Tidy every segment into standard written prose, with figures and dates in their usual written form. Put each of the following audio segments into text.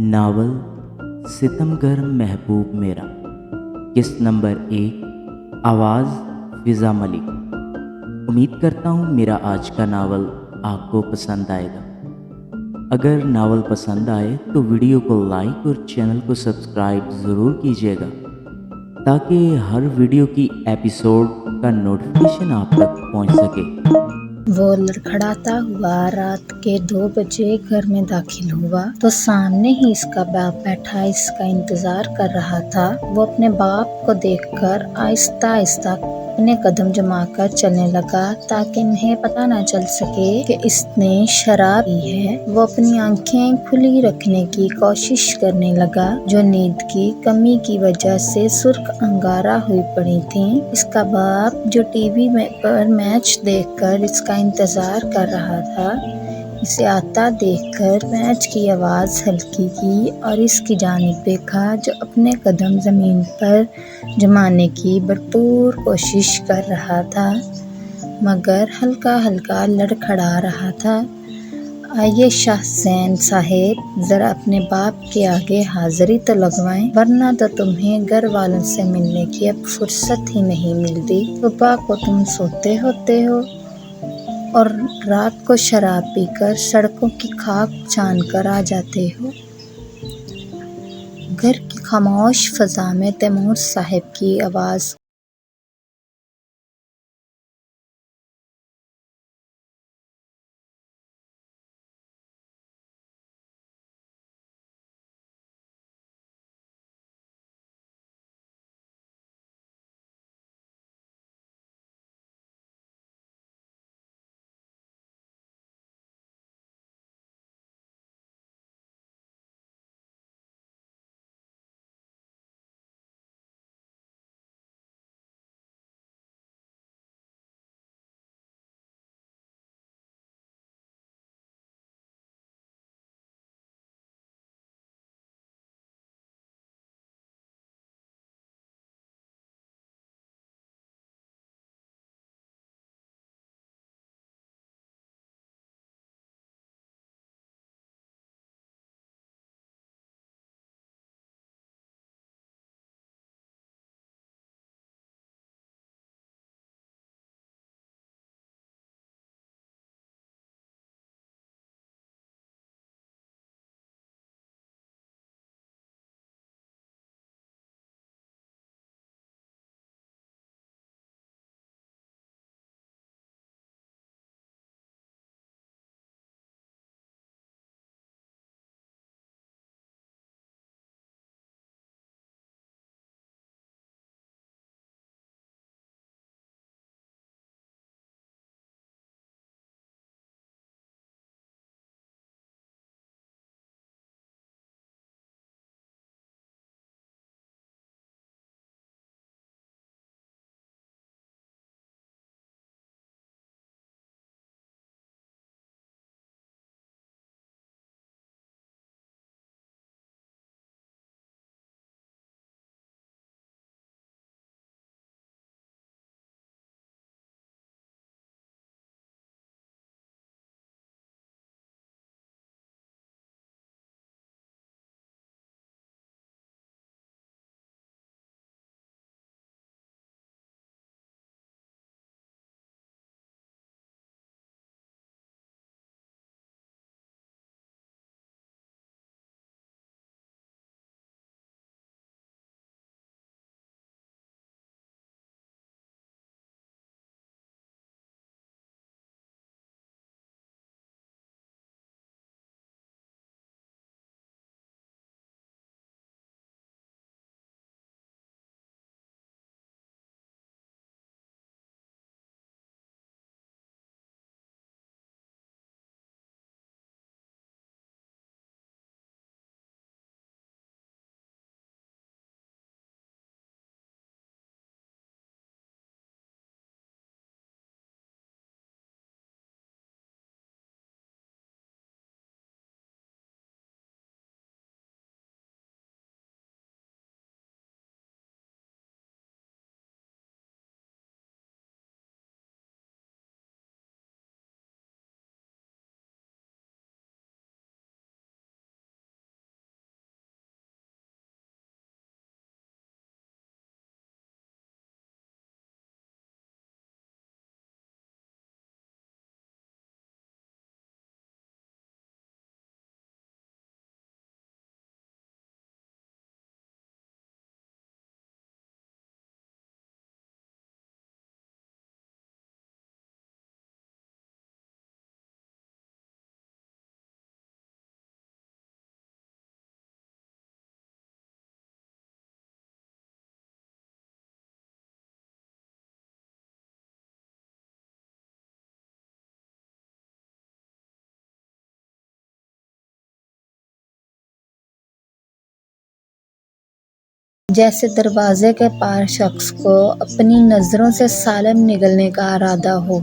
Novel सितमगर महबूब मेरा। किस्त number 1। आवाज़ फ़िज़ा मलिक। उम्मीद करता हूँ मेरा आज का नावल आपको पसंद आएगा। अगर नावल पसंद आए तो वीडियो को लाइक और चैनल को सब्सक्राइब ज़रूर कीजिएगा ताकि हर वीडियो की एपिसोड का नोटिफिकेशन आप तक पहुँच सके। वो लड़खड़ाता हुआ रात के 2 बजे घर में दाखिल हुआ तो सामने ही इसका बाप बैठा इसका इंतजार कर रहा था। वो अपने बाप को देखकर आहिस्ता आहिस्ता अपने कदम जमाकर चलने लगा ताकि इन्हें पता न चल सके कि इसने शराब पी है। वो अपनी आंखें खुली रखने की कोशिश करने लगा जो नींद की कमी की वजह से सुर्ख अंगारा हुई पड़ी थी। इसका बाप जो टीवी पर मैच देखकर इसका इंतजार कर रहा था, इसे आता देखकर मैच की आवाज़ हल्की की और इसकी जानिब देखा जो अपने कदम ज़मीन पर जमाने की भरपूर कोशिश कर रहा था मगर हल्का हल्का लड़खड़ा रहा था। आइए शाह हुसैन साहेब, ज़रा अपने बाप के आगे हाज़िरी तो लगवाएं, वरना तो तुम्हें घर वालों से मिलने की अब फुर्सत ही नहीं मिलती। सुबह को तुम सोते होते हो और रात को शराब पीकर सड़कों की खाक छान कर आ जाते हो। घर की खामोश फ़ज़ा में तैमूर साहब की आवाज़ जैसे दरवाजे के पार शख्स को अपनी नजरों से सालन निगलने का इरादा हो।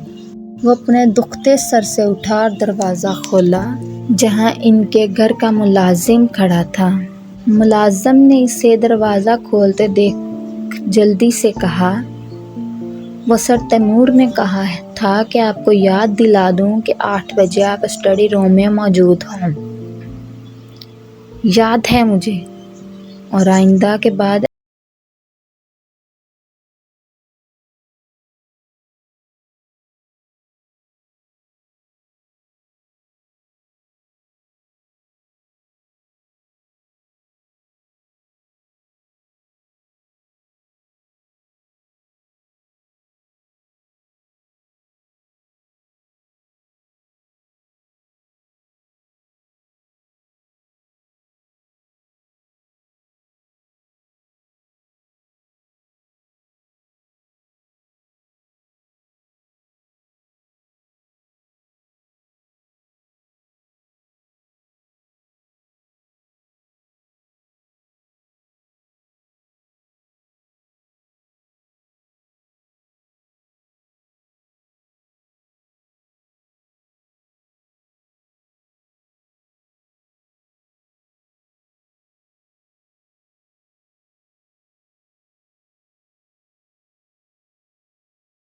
वो अपने दुखते सर से उठा और दरवाजा खोला, जहां इनके घर का मुलाजिम खड़ा था। मुलाजिम ने इसे दरवाजा खोलते देख जल्दी से कहा, वो सर तैमूर ने कहा था कि आपको याद दिला दूं कि 8 बजे आप स्टडी रूम में मौजूद हों। याद है मुझे, और आइंदा के बाद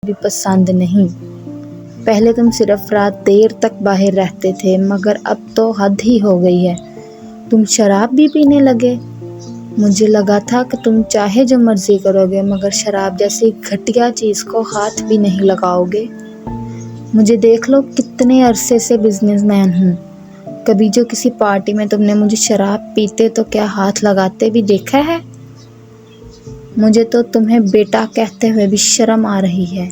भी पसंद नहीं। पहले तुम सिर्फ रात देर तक बाहर रहते थे, मगर अब तो हद ही हो गई है। तुम शराब भी पीने लगे। मुझे लगा था कि तुम चाहे जो मर्जी करोगे, मगर शराब जैसी घटिया चीज़ को हाथ भी नहीं लगाओगे। मुझे देख लो, कितने अरसे से बिजनेसमैन हूँ। कभी जो किसी पार्टी में तुमने मुझे शराब पीते तो क्या हाथ लगाते भी देखा है? मुझे तो तुम्हें बेटा कहते हुए भी शर्म आ रही है।